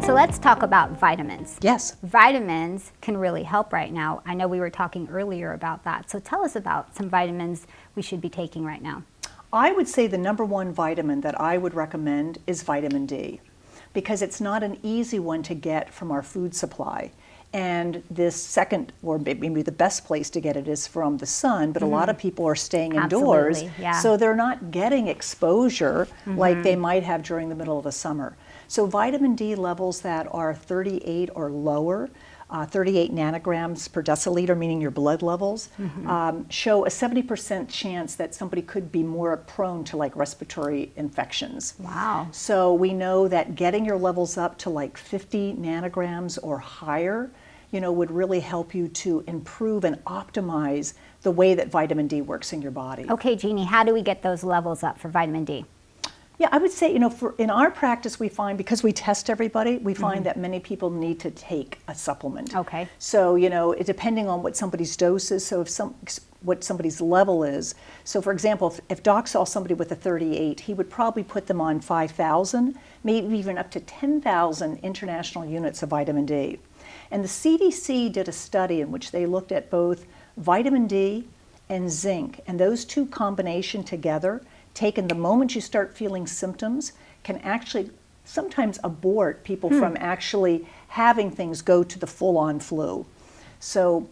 So let's talk about vitamins. Yes. Vitamins can really help right now. I know we were talking earlier about that. So tell us about some vitamins we should be taking right now. I would say the number one vitamin that I would recommend is vitamin D, because it's not an easy one to get from our food supply. And this second, or maybe the best place to get it is from the sun, but a lot of people are staying indoors, yeah. so they're not getting exposure like they might have during the middle of the summer. So vitamin D levels that are 38 or lower, 38 nanograms per deciliter, meaning your blood levels, show a 70% chance that somebody could be more prone to like respiratory infections. Wow. So we know that getting your levels up to like 50 nanograms or higher, would really help you to improve and optimize the way that vitamin D works in your body. Okay, Jeannie, how do we get those levels up for vitamin D? Yeah, I would say, in our practice, we find, because we test everybody, we find that many people need to take a supplement. Okay. So, depending on what somebody's dose is, so what somebody's level is. So, for example, if Doc saw somebody with a 38, he would probably put them on 5,000, maybe even up to 10,000 international units of vitamin D. And the CDC did a study in which they looked at both vitamin D and zinc, and those two combination together, taken the moment you start feeling symptoms, can actually sometimes abort people from actually having things go to the full-on flu. So,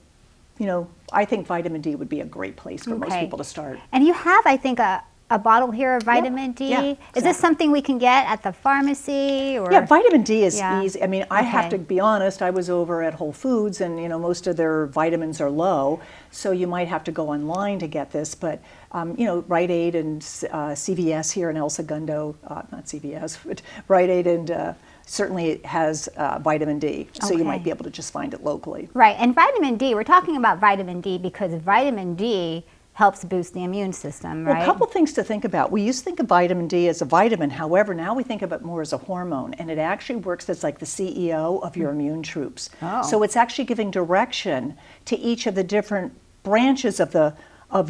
I think vitamin D would be a great place for most people to start. And you have, I think, a bottle here of vitamin D. Yeah, exactly. Is this something we can get at the pharmacy? Or? Yeah, vitamin D is easy. I mean, I have to Okay. be honest, I was over at Whole Foods and, most of their vitamins are low, so you might have to go online to get this, but, Rite Aid and CVS here in El Segundo, not CVS, but Rite Aid and certainly has vitamin D, so you might be able to just find it locally. Right, and vitamin D, we're talking about vitamin D because vitamin D helps boost the immune system, right? Well, a couple things to think about. We used to think of vitamin D as a vitamin. However, now we think of it more as a hormone, and it actually works as like the CEO of your immune troops. Oh. So it's actually giving direction to each of the different branches of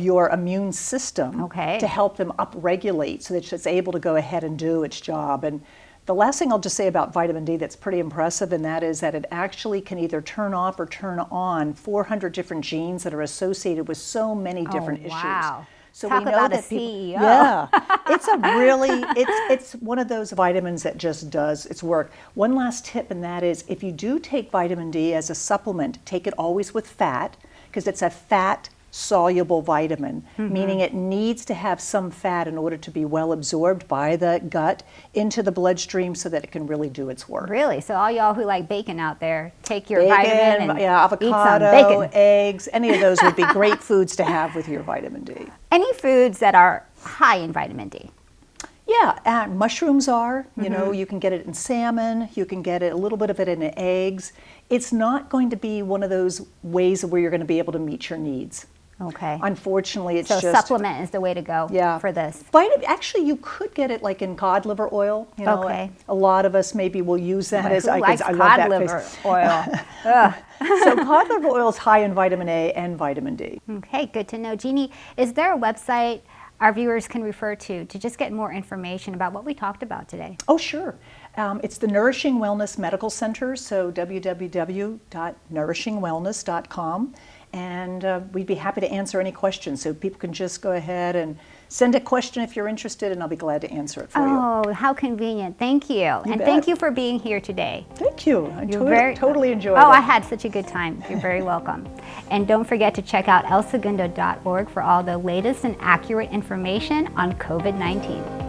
your immune system to help them upregulate so that it's able to go ahead and do its job. And the last thing I'll just say about vitamin D that's pretty impressive, and that is that it actually can either turn off or turn on 400 different genes that are associated with so many different issues. Wow. So Talk we know about that a people, CEO. Yeah, it's a really, it's one of those vitamins that just does its work. One last tip, and that is if you do take vitamin D as a supplement, take it always with fat, because it's a fat soluble vitamin, meaning it needs to have some fat in order to be well absorbed by the gut into the bloodstream so that it can really do its work. Really? So all y'all who like bacon out there, take your Bacon, vitamin and avocado, eat some bacon. eggs, any of those would be great foods to have with your vitamin D. Any foods that are high in vitamin D? Yeah, mushrooms are, you can get it in salmon, you can get it, a little bit of it in eggs. It's not going to be one of those ways where you're going to be able to meet your needs. Okay. Unfortunately, it's so just... supplement is the way to go for this. Actually, you could get it like in cod liver oil. Okay. A lot of us maybe will use that as... Who likes I love cod that liver face. oil? So cod liver oil is high in vitamin A and vitamin D. Okay, good to know. Jeannie, is there a website our viewers can refer to just get more information about what we talked about today? Oh, sure. It's the Nourishing Wellness Medical Center, so www.nourishingwellness.com. And we'd be happy to answer any questions. So people can just go ahead and send a question if you're interested, and I'll be glad to answer it for you. Oh, how convenient. Thank you. And bet. thank you for being here today. Thank you. I totally enjoyed Oh, it. I had such a good time. You're very welcome. And don't forget to check out elsegundo.org for all the latest and accurate information on COVID-19.